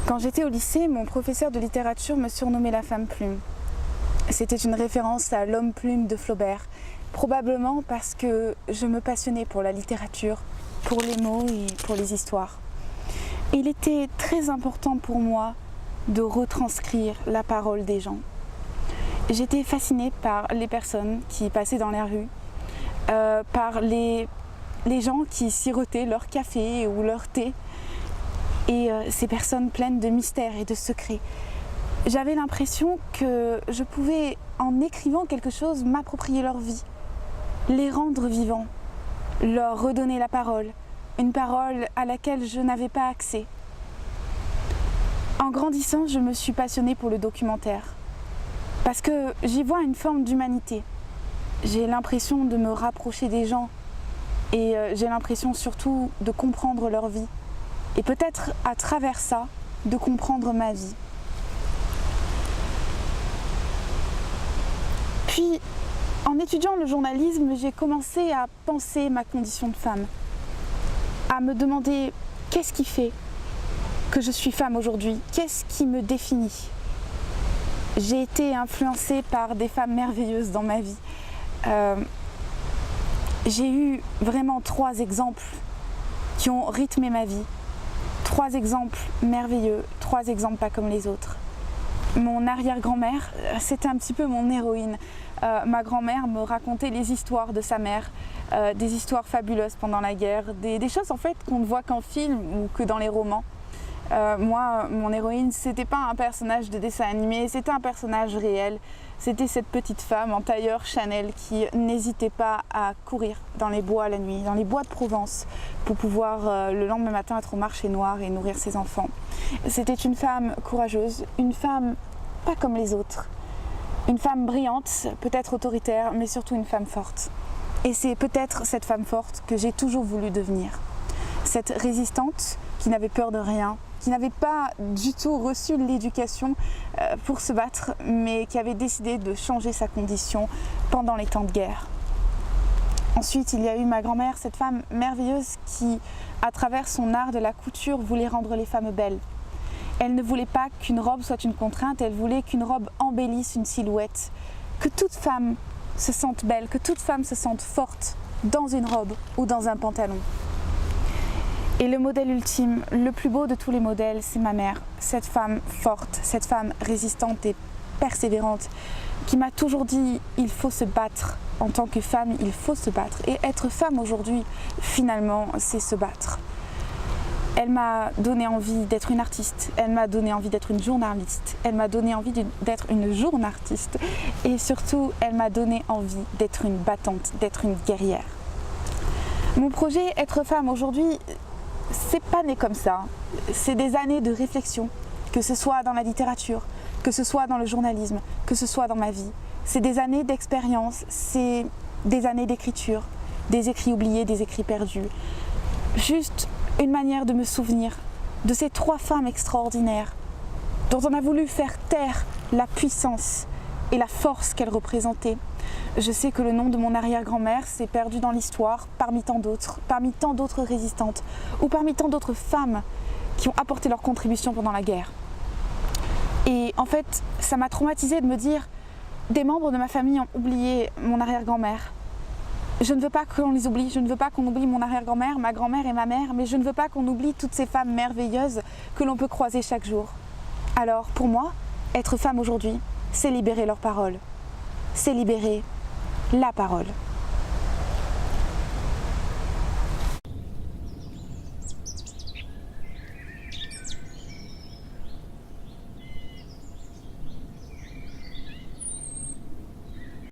Quand j'étais au lycée, mon professeur de littérature me surnommait la femme plume. C'était une référence à l'homme plume de Flaubert, probablement parce que je me passionnais pour la littérature, pour les mots et pour les histoires. Et il était très important pour moi de retranscrire la parole des gens. J'étais fascinée par les personnes qui passaient dans la rue, par les gens qui sirotaient leur café ou leur thé, et ces personnes pleines de mystères et de secrets. J'avais l'impression que je pouvais, en écrivant quelque chose, m'approprier leur vie, les rendre vivants, leur redonner la parole, une parole à laquelle je n'avais pas accès. En grandissant, je me suis passionnée pour le documentaire, parce que j'y vois une forme d'humanité. J'ai l'impression de me rapprocher des gens et j'ai l'impression surtout de comprendre leur vie et peut-être à travers ça, de comprendre ma vie. Puis, en étudiant le journalisme, j'ai commencé à penser ma condition de femme, à me demander qu'est-ce qui fait que je suis femme aujourd'hui, qu'est-ce qui me définit. J'ai été influencée par des femmes merveilleuses dans ma vie. J'ai eu vraiment 3 exemples qui ont rythmé ma vie. 3 exemples merveilleux, 3 exemples pas comme les autres. Mon arrière-grand-mère, c'était un petit peu mon héroïne. Ma grand-mère me racontait les histoires de sa mère, des histoires fabuleuses pendant la guerre, des choses en fait qu'on ne voit qu'en film ou que dans les romans. Moi, mon héroïne, c'était pas un personnage de dessin animé, c'était un personnage réel. C'était cette petite femme en tailleur Chanel qui n'hésitait pas à courir dans les bois la nuit, dans les bois de Provence, pour pouvoir le lendemain matin être au marché noir et nourrir ses enfants. C'était une femme courageuse, une femme pas comme les autres. Une femme brillante, peut-être autoritaire, mais surtout une femme forte. Et c'est peut-être cette femme forte que j'ai toujours voulu devenir. Cette résistante qui n'avait peur de rien, qui n'avait pas du tout reçu l'éducation pour se battre, mais qui avait décidé de changer sa condition pendant les temps de guerre. Ensuite, il y a eu ma grand-mère, cette femme merveilleuse qui, à travers son art de la couture, voulait rendre les femmes belles. Elle ne voulait pas qu'une robe soit une contrainte, elle voulait qu'une robe embellisse une silhouette, que toute femme se sente belle, que toute femme se sente forte dans une robe ou dans un pantalon. Et le modèle ultime, le plus beau de tous les modèles, c'est ma mère, cette femme forte, cette femme résistante et persévérante, qui m'a toujours dit « il faut se battre ». En tant que femme, il faut se battre. Et être femme aujourd'hui, finalement, c'est se battre. Elle m'a donné envie d'être une artiste, elle m'a donné envie d'être une journaliste, elle m'a donné envie d'être une journartiste et surtout, elle m'a donné envie d'être une battante, d'être une guerrière. Mon projet Être femme aujourd'hui, c'est pas né comme ça. C'est des années de réflexion, que ce soit dans la littérature, que ce soit dans le journalisme, que ce soit dans ma vie. C'est des années d'expérience, c'est des années d'écriture, des écrits oubliés, des écrits perdus. Juste une manière de me souvenir de ces 3 femmes extraordinaires dont on a voulu faire taire la puissance et la force qu'elles représentaient. Je sais que le nom de mon arrière-grand-mère s'est perdu dans l'histoire parmi tant d'autres résistantes ou parmi tant d'autres femmes qui ont apporté leur contribution pendant la guerre. Et en fait, ça m'a traumatisée de me dire des membres de ma famille ont oublié mon arrière-grand-mère. Je ne veux pas qu'on les oublie, je ne veux pas qu'on oublie mon arrière-grand-mère, ma grand-mère et ma mère, mais je ne veux pas qu'on oublie toutes ces femmes merveilleuses que l'on peut croiser chaque jour. Alors, pour moi, être femme aujourd'hui, c'est libérer leur parole. C'est libérer la parole.